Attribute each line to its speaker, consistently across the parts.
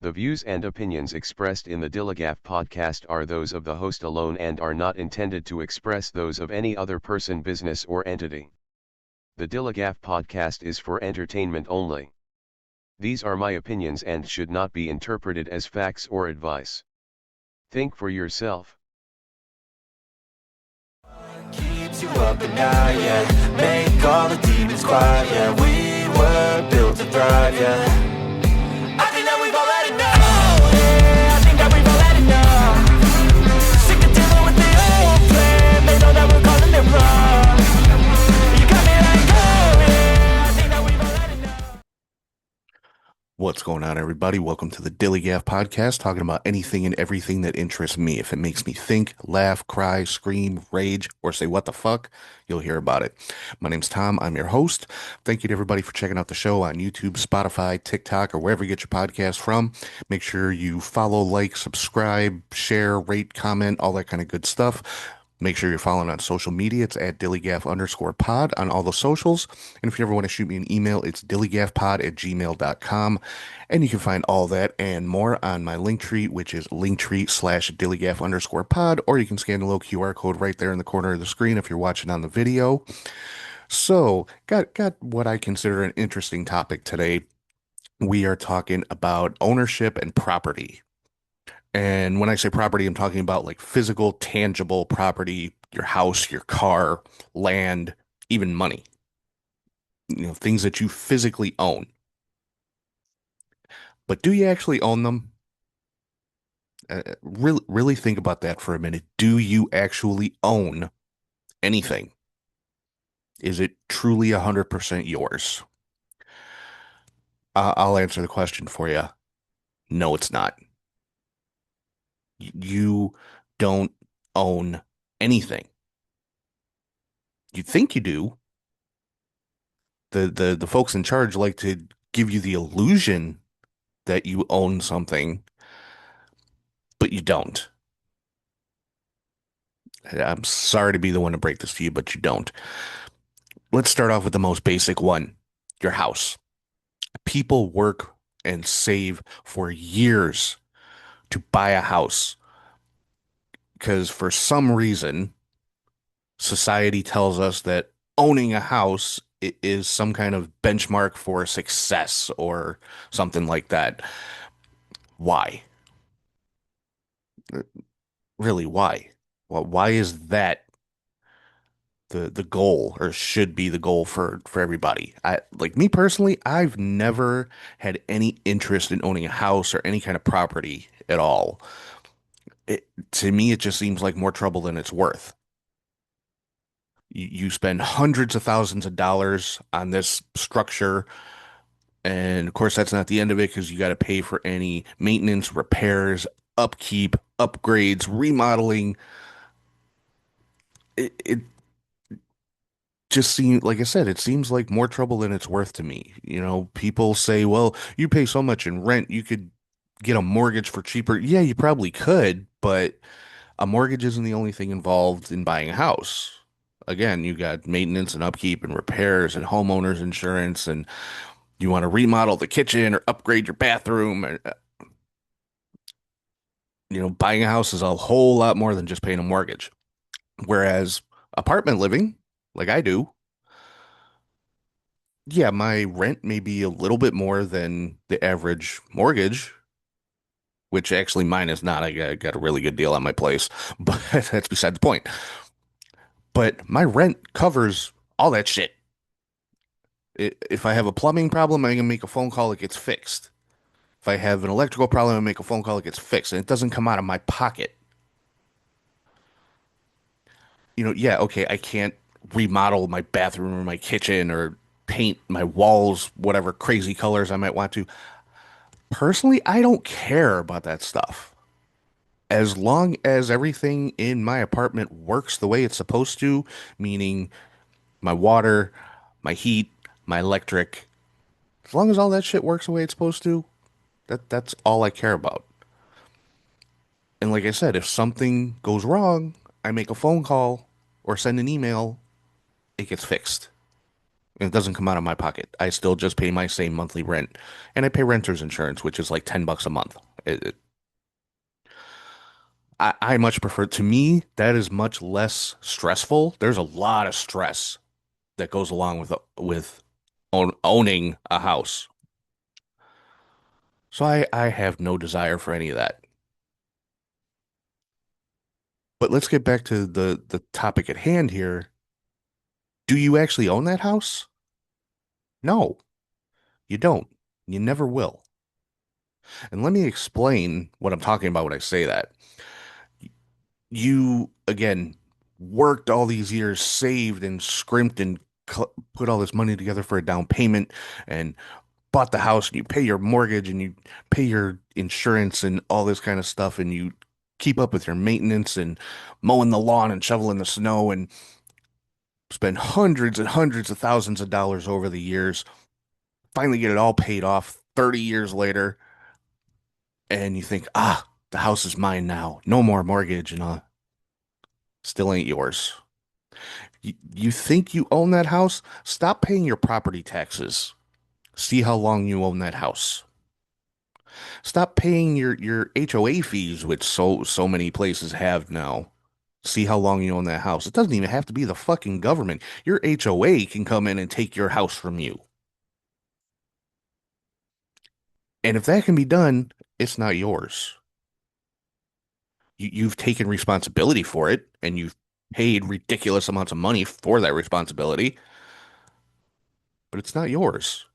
Speaker 1: The views and opinions expressed in the DILLIGAF podcast are those of the host alone and are not intended to express those of any other person, business, or entity. The DILLIGAF podcast is for entertainment only. These are my opinions and should not be interpreted as facts or advice. Think for yourself.
Speaker 2: Keeps you up at night, yeah. Make all the demons quiet, yeah. We were built to thrive, yeah. I think that we've all had enough, yeah. I think that we've all had enough. Sick of dealing with the old plan. They know that we're calling it wrong. You got me like, oh, yeah. I think that we've all had enough.
Speaker 3: What's going on, everybody? Welcome to the DILLIGAF podcast, talking about anything and everything that interests me. If it makes me think, laugh, cry, scream, rage, or say what the fuck, you'll hear about it. My name's Tom. I'm your host. Thank you to everybody for checking out the show on YouTube, Spotify, TikTok, or wherever you get your podcast from. Make sure you follow, like, subscribe, share, rate, comment, all that kind of good stuff. Make sure you're following on social media. It's at DILLIGAF_pod on all the socials. And if you ever want to shoot me an email, it's DILLIGAFpod@gmail.com. And you can find all that and more on my Linktree, which is Linktree/DILLIGAF_pod, or you can scan the little QR code right there in the corner of the screen if you're watching on the video. So, got what I consider an interesting topic today. We are talking about ownership and property. And when I say property, I'm talking about like physical, tangible property, your house, your car, land, even money. You know, things that you physically own. But do you actually own them? Really think about that for a minute. Do you actually own anything? Is it truly 100% yours? I'll answer the question for you. No, it's not. You don't own anything. You think you do. The folks in charge like to give you the illusion that you own something, but you don't. I'm sorry to be the one to break this to you, but you don't. Let's start off with the most basic one, your house. People work and save for years to buy a house because for some reason, society tells us that owning a house is some kind of benchmark for success or something like that. Why? Really, why? Well, why is that the goal or should be the goal for everybody? I like me personally, I've never had any interest in owning a house or any kind of property at all. To me, it just seems like more trouble than it's worth. You spend hundreds of thousands of dollars on this structure. And of course, that's not the end of it because you got to pay for any maintenance, repairs, upkeep, upgrades, remodeling. It just seems, like I said, it seems like more trouble than it's worth to me. You know, people say, well, you pay so much in rent, you could get a mortgage for cheaper. Yeah, you probably could, but a mortgage isn't the only thing involved in buying a house. Again, you got maintenance and upkeep and repairs and homeowners insurance, and you want to remodel the kitchen or upgrade your bathroom. You know, buying a house is a whole lot more than just paying a mortgage. Whereas apartment living, like I do, yeah, my rent may be a little bit more than the average mortgage, which actually mine is not. I got a really good deal on my place, but that's beside the point. But my rent covers all that shit. If I have a plumbing problem, I can make a phone call, it gets fixed. If I have an electrical problem, I make a phone call, it gets fixed, and it doesn't come out of my pocket. You know, yeah, okay, I can't remodel my bathroom or my kitchen or paint my walls, whatever crazy colors I might want to. Personally, I don't care about that stuff. As long as everything in my apartment works the way it's supposed to, meaning my water, my heat, my electric, as long as all that shit works the way it's supposed to, that's all I care about. And like I said, if something goes wrong, I make a phone call or send an email, it gets fixed. And it doesn't come out of my pocket. I still just pay my same monthly rent, and I pay renter's insurance, which is like $10 a month. I much prefer, to me, that is much less stressful. There's a lot of stress that goes along with owning a house. So I have no desire for any of that. But let's get back to the topic at hand here. Do you actually own that house? No, you don't. You never will. And let me explain what I'm talking about when I say that. You, again, worked all these years, saved and scrimped and put all this money together for a down payment and bought the house, and you pay your mortgage and you pay your insurance and all this kind of stuff, and you keep up with your maintenance and mowing the lawn and shoveling the snow and spend hundreds and hundreds of thousands of dollars over the years, finally get it all paid off 30 years later, and you think, the house is mine now. No more mortgage, and still ain't yours. You think you own that house? Stop paying your property taxes. See how long you own that house. Stop paying your HOA fees, which so many places have now. See how long you own that house. It doesn't even have to be the fucking government. Your HOA can come in and take your house from you. And if that can be done, it's not yours. You've taken responsibility for it, and you've paid ridiculous amounts of money for that responsibility, but it's not yours.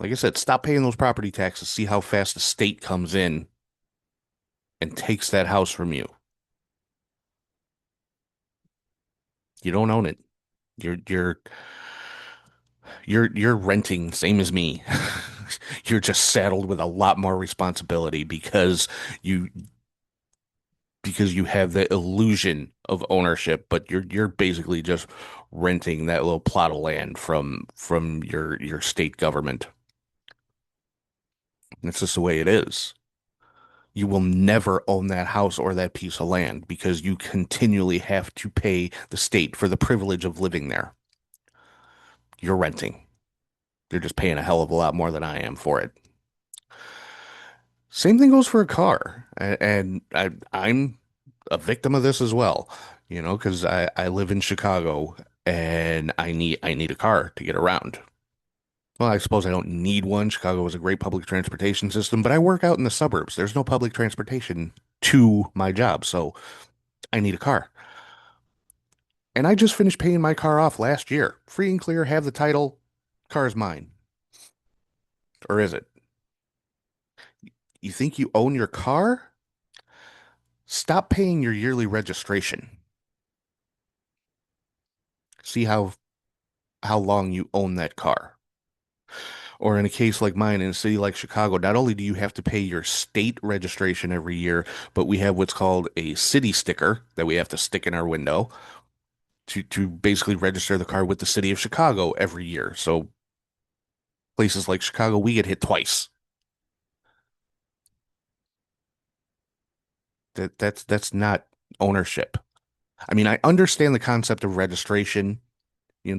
Speaker 3: Like I said, stop paying those property taxes. See how fast the state comes in and takes that house from you. You don't own it. You're you're you're renting, same as me. You're just saddled with a lot more responsibility you because you have the illusion of ownership, but you're basically just renting that little plot of land from your state government. That's just the way it is. You will never own that house or that piece of land because you continually have to pay the state for the privilege of living there. You're renting. You're just paying a hell of a lot more than I am for it. Same thing goes for a car. And I'm a victim of this as well, because I live in Chicago and I need a car to get around. Well, I suppose I don't need one. Chicago is a great public transportation system, but I work out in the suburbs. There's no public transportation to my job, so I need a car. And I just finished paying my car off last year. Free and clear, have the title, car is mine. Or is it? You think you own your car? Stop paying your yearly registration. See how long you own that car. Or in a case like mine, in a city like Chicago, not only do you have to pay your state registration every year, but we have what's called a city sticker that we have to stick in our window to basically register the car with the city of Chicago every year. So places like Chicago, we get hit twice. That's not ownership. I mean, I understand the concept of registration.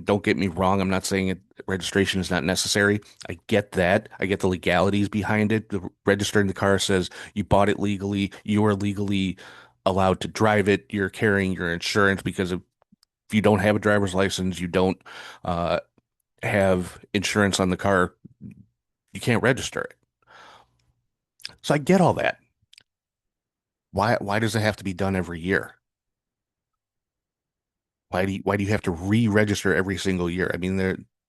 Speaker 3: Don't get me wrong. I'm not saying registration is not necessary. I get that. I get the legalities behind it. Registering the car says you bought it legally. You are legally allowed to drive it. You're carrying your insurance because if you don't have a driver's license, you don't uh, have insurance on the car, you can't register it. So I get all that. Why does it have to be done every year? Why do you have to re-register every single year? I mean,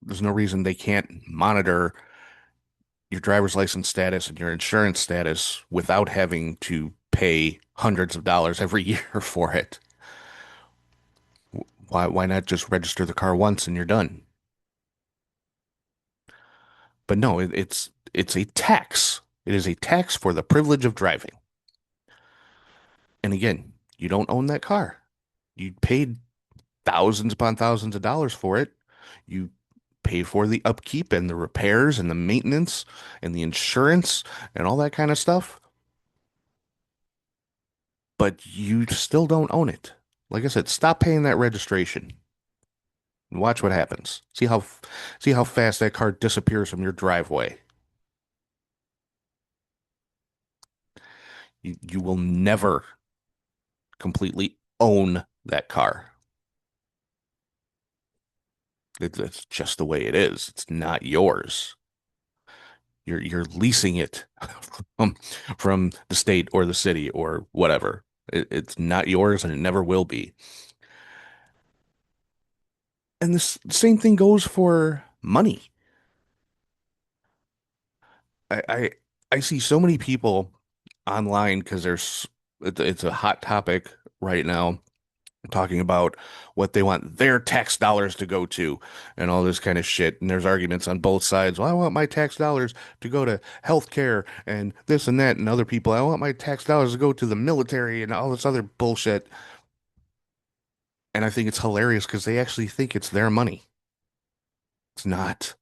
Speaker 3: there's no reason they can't monitor your driver's license status and your insurance status without having to pay hundreds of dollars every year for it. Why not just register the car once and you're done? But no, it's a tax. It is a tax for the privilege of driving. And again, you don't own that car. You paid thousands upon thousands of dollars for it. You pay for the upkeep and the repairs and the maintenance and the insurance and all that kind of stuff, but you still don't own it. Like I said, stop paying that registration. Watch what happens. See how fast that car disappears from your driveway. You will never completely own that car. It's just the way it is. It's not yours. You're leasing it from, from the state or the city or whatever. It's not yours and it never will be. And this same thing goes for money. I I, I see so many people online because it's a hot topic right now talking about what they want their tax dollars to go to and all this kind of shit. And there's arguments on both sides. Well, I want my tax dollars to go to healthcare and this and that. And other people, I want my tax dollars to go to the military and all this other bullshit. And I think it's hilarious because they actually think it's their money. It's not.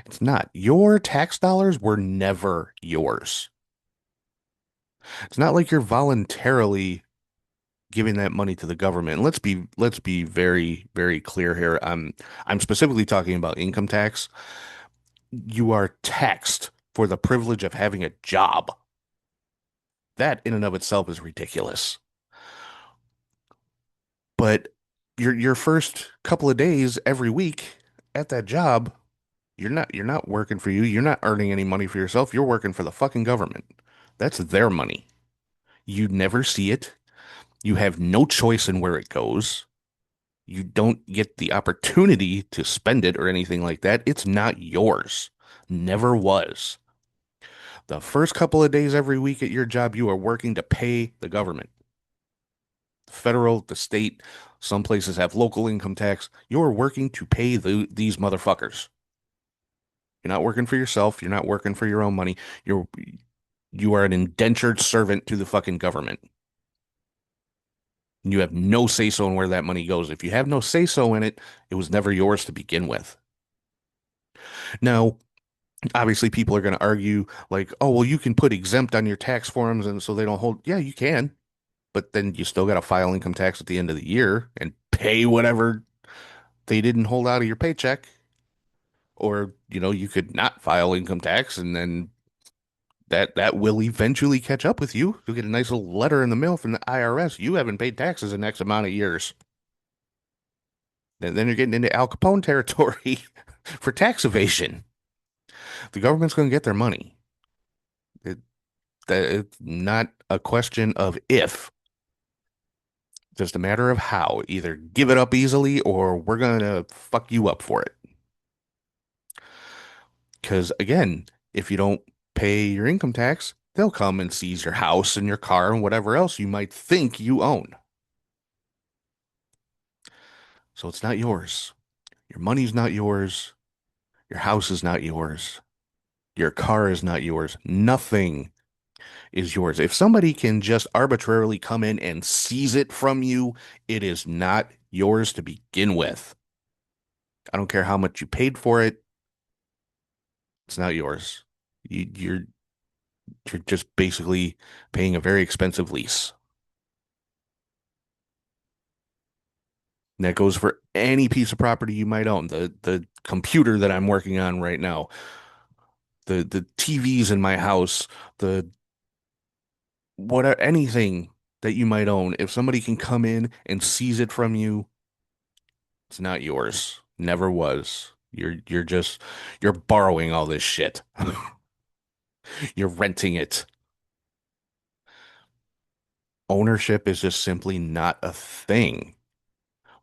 Speaker 3: It's not. Your tax dollars were never yours. It's not like you're voluntarily giving that money to the government. And let's be very, very clear here. I'm specifically talking about income tax. You are taxed for the privilege of having a job. That in and of itself is ridiculous. But your first couple of days every week at that job, you're not working for you. You're not earning any money for yourself. You're working for the fucking government. That's their money. You never see it. You have no choice in where it goes. You don't get the opportunity to spend it or anything like that. It's not yours. Never was. The first couple of days every week at your job, you are working to pay the government. The federal, the state, some places have local income tax. You're working to pay these motherfuckers. You're not working for yourself. You're not working for your own money. You are an indentured servant to the fucking government. You have no say so in where that money goes. If you have no say so in it, it was never yours to begin with. Now, obviously, people are going to argue, like, oh, well, you can put exempt on your tax forms and so they don't hold. Yeah, you can, but then you still got to file income tax at the end of the year and pay whatever they didn't hold out of your paycheck. Or, you could not file income tax and then that will eventually catch up with you. You'll get a nice little letter in the mail from the IRS. You haven't paid taxes in X amount of years. Then you're getting into Al Capone territory for tax evasion. The government's going to get their money. It, it's not a question of if, just a matter of how. Either give it up easily or we're going to fuck you up for it. Because again, if you don't pay your income tax, they'll come and seize your house and your car and whatever else you might think you own. So it's not yours. Your money's not yours. Your house is not yours. Your car is not yours. Nothing is yours. If somebody can just arbitrarily come in and seize it from you, it is not yours to begin with. I don't care how much you paid for it. It's not yours. You're just basically paying a very expensive lease. And that goes for any piece of property you might own. The computer that I'm working on right now, the TVs in my house, the whatever anything that you might own. If somebody can come in and seize it from you, it's not yours. Never was. You're borrowing all this shit. You're renting it. Ownership is just simply not a thing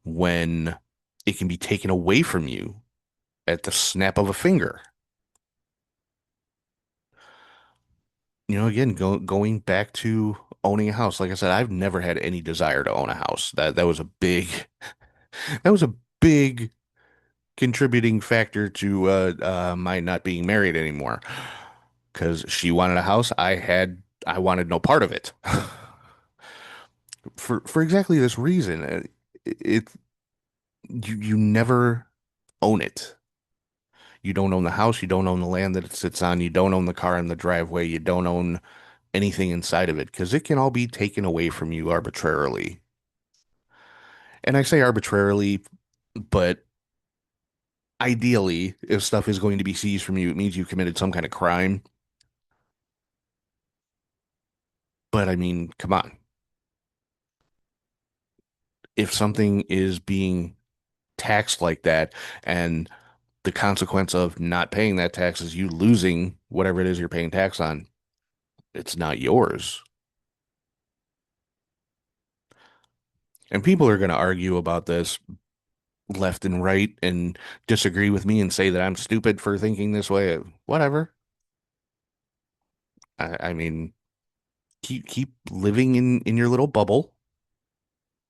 Speaker 3: when it can be taken away from you at the snap of a finger. Again, going back to owning a house. Like I said, I've never had any desire to own a house. That was a big contributing factor to my not being married anymore. Because she wanted a house, I wanted no part of it. For exactly this reason. It you never own it. You don't own the house, you don't own the land that it sits on, you don't own the car in the driveway, you don't own anything inside of it because it can all be taken away from you arbitrarily. And I say arbitrarily, but ideally, if stuff is going to be seized from you, it means you committed some kind of crime. But I mean, come on. If something is being taxed like that and the consequence of not paying that tax is you losing whatever it is you're paying tax on, it's not yours. And people are going to argue about this left and right and disagree with me and say that I'm stupid for thinking this way. Whatever. I mean, keep living in your little bubble.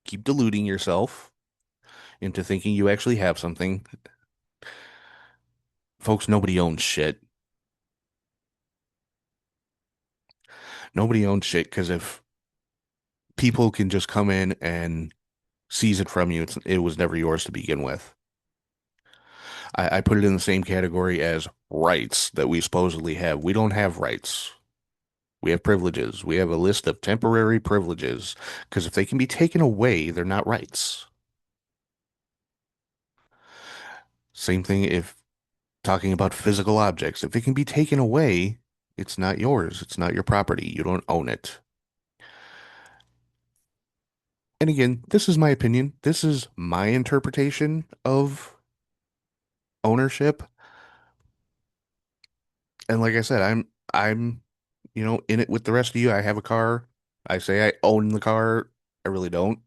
Speaker 3: Keep deluding yourself into thinking you actually have something. Folks, nobody owns shit. Nobody owns shit because if people can just come in and seize it from you, it was never yours to begin with. I put it in the same category as rights that we supposedly have. We don't have rights. We have privileges. We have a list of temporary privileges because if they can be taken away, they're not rights. Same thing if talking about physical objects. If it can be taken away, it's not yours. It's not your property. You don't own it. And again, this is my opinion. This is my interpretation of ownership. And like I said, I'm in it with the rest of you. I have a car. I say I own the car. I really don't.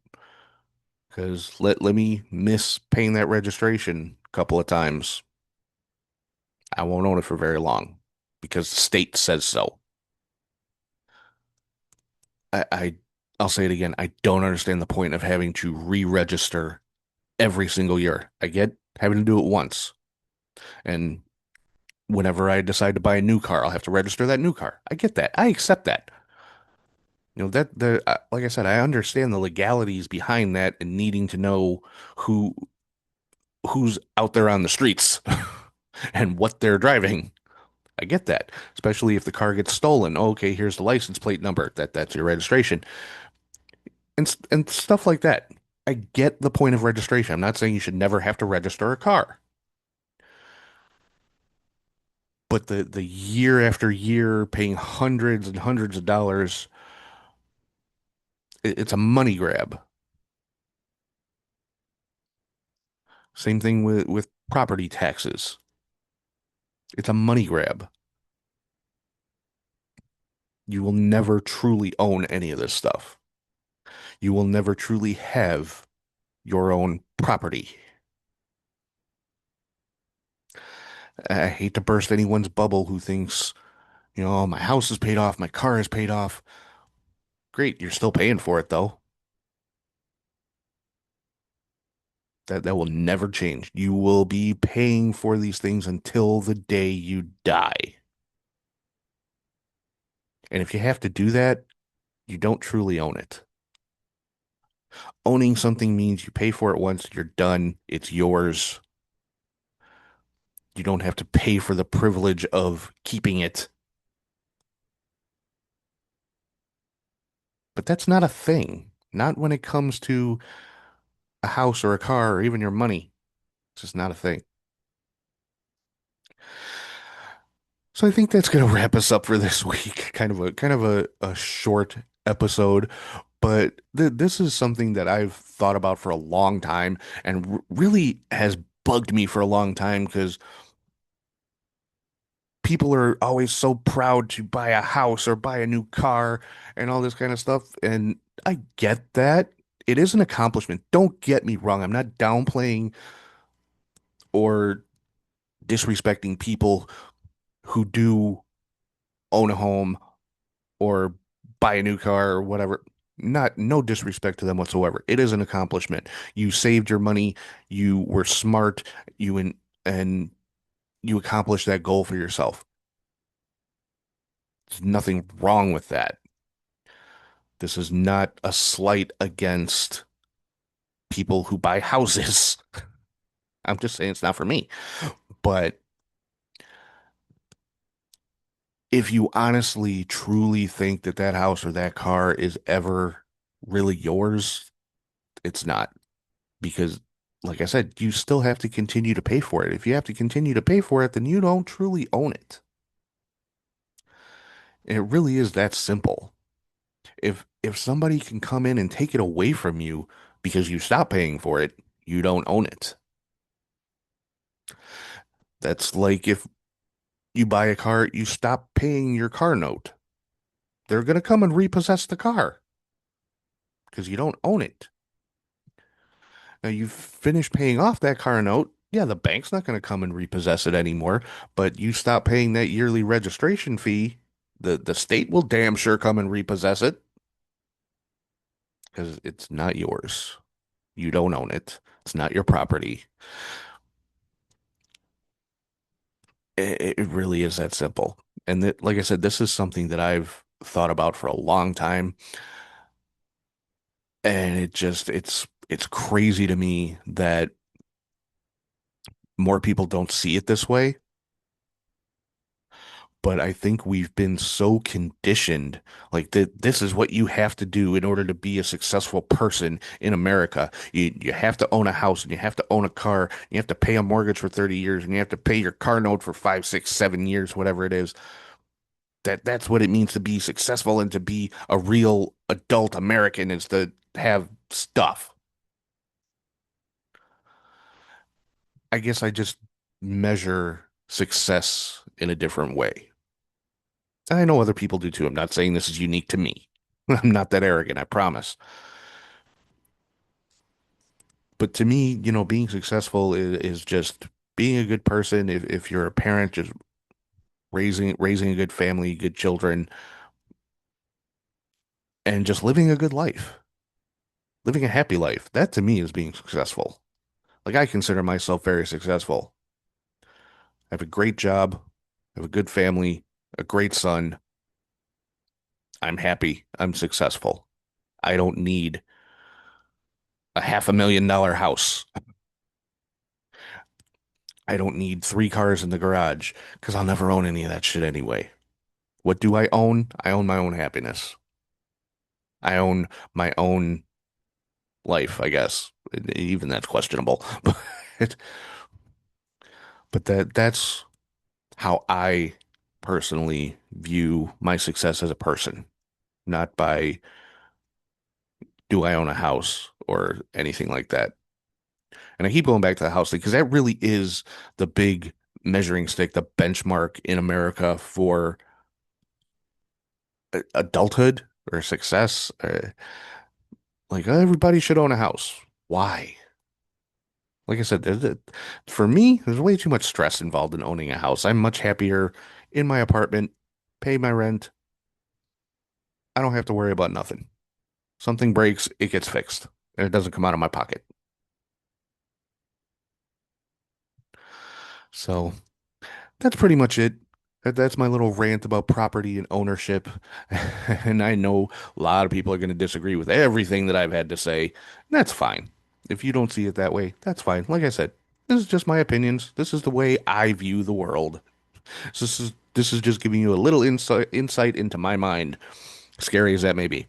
Speaker 3: Because let me miss paying that registration a couple of times. I won't own it for very long because the state says so. I, I I'll say it again. I don't understand the point of having to re-register every single year. I get having to do it once. And whenever I decide to buy a new car, I'll have to register that new car. I get that. I accept that. That like I said, I understand the legalities behind that and needing to know who who's out there on the streets and what they're driving. I get that, especially if the car gets stolen. Oh, okay, here's the license plate number. That's your registration and stuff like that. I get the point of registration. I'm not saying you should never have to register a car, but the year after year paying hundreds and hundreds of dollars, it's a money grab. Same thing with property taxes. It's a money grab. You will never truly own any of this stuff. You will never truly have your own property. I hate to burst anyone's bubble who thinks, oh, my house is paid off, my car is paid off. Great, you're still paying for it though. That will never change. You will be paying for these things until the day you die. And if you have to do that, you don't truly own it. Owning something means you pay for it once, you're done, it's yours. You don't have to pay for the privilege of keeping it. But that's not a thing. Not when it comes to a house or a car or even your money. It's just not a thing. So I think that's going to wrap us up for this week. Kind of a short episode, but this is something that I've thought about for a long time and really has bugged me for a long time because people are always so proud to buy a house or buy a new car and all this kind of stuff. And I get that. It is an accomplishment. Don't get me wrong. I'm not downplaying or disrespecting people who do own a home or buy a new car or whatever. Not no disrespect to them whatsoever. It is an accomplishment. You saved your money, you were smart, and you accomplished that goal for yourself. There's nothing wrong with that. This is not a slight against people who buy houses. I'm just saying it's not for me. But if you honestly, truly think that that house or that car is ever really yours, it's not. because, like I said, you still have to continue to pay for it. If you have to continue to pay for it, then you don't truly own it. And it really is that simple. If somebody can come in and take it away from you because you stop paying for it, you don't own it. That's like if you buy a car, you stop paying your car note. They're going to come and repossess the car because you don't own it. Now you finish paying off that car note. Yeah, the bank's not going to come and repossess it anymore, but you stop paying that yearly registration fee, the state will damn sure come and repossess it because it's not yours. You don't own it. It's not your property. It really is that simple. And that, like I said, this is something that I've thought about for a long time. And it's crazy to me that more people don't see it this way. But I think we've been so conditioned, like that this is what you have to do in order to be a successful person in America. You have to own a house and you have to own a car. You have to pay a mortgage for 30 years and you have to pay your car note for 5, 6, 7 years, whatever it is. That's what it means to be successful and to be a real adult American is to have stuff. I guess I just measure success in a different way. I know other people do too. I'm not saying this is unique to me. I'm not that arrogant, I promise. But to me, being successful is just being a good person. If you're a parent, just raising a good family, good children, and just living a good life, living a happy life. That to me is being successful. Like I consider myself very successful. I have a great job, I have a good family, a great son. I'm happy. I'm successful. I don't need a $500,000 house. I don't need 3 cars in the garage because I'll never own any of that shit anyway. What do I own? I own my own happiness. I own my own life, I guess. Even that's questionable. But that's how I personally view my success as a person, not by do I own a house or anything like that. And I keep going back to the house thing because that really is the big measuring stick, the benchmark in America for adulthood or success. Like everybody should own a house. Why? Like I said, for me, there's way too much stress involved in owning a house. I'm much happier in my apartment, pay my rent. I don't have to worry about nothing. Something breaks, it gets fixed, and it doesn't come out of my pocket. So that's pretty much it. That's my little rant about property and ownership. And I know a lot of people are going to disagree with everything that I've had to say. That's fine. If you don't see it that way, that's fine. Like I said, this is just my opinions. This is the way I view the world. So this is just giving you a little insight into my mind, scary as that may be.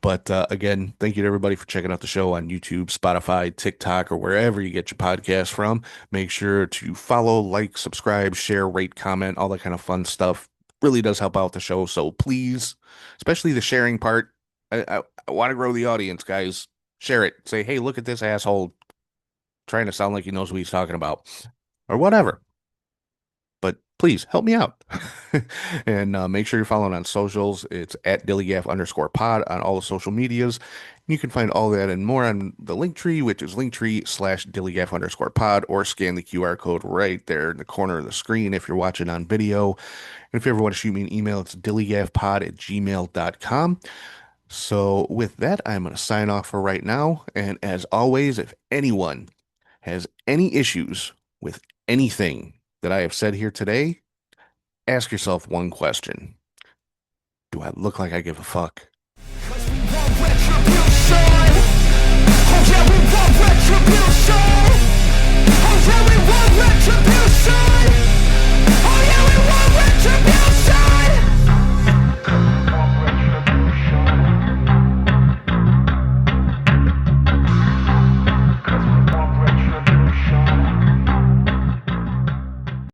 Speaker 3: But again, thank you to everybody for checking out the show on YouTube, Spotify, TikTok, or wherever you get your podcast from. Make sure to follow, like, subscribe, share, rate, comment, all that kind of fun stuff. Really does help out the show. So please, especially the sharing part, I want to grow the audience, guys. Share it. Say, hey, look at this asshole trying to sound like he knows what he's talking about, or whatever. But please help me out. And make sure you're following on socials. It's at DILLIGAF_pod on all the social medias. You can find all that and more on the link tree, which is linktree/DILLIGAF_pod, or scan the QR code right there in the corner of the screen if you're watching on video. And if you ever want to shoot me an email, it's dilligafpod@gmail.com. So with that, I'm going to sign off for right now. And as always, if anyone has any issues with anything that I have said here today, ask yourself one question. Do I look like I give a fuck?
Speaker 2: 'Cause we want retribution. Oh yeah, we want retribution. Oh yeah, we want retribution.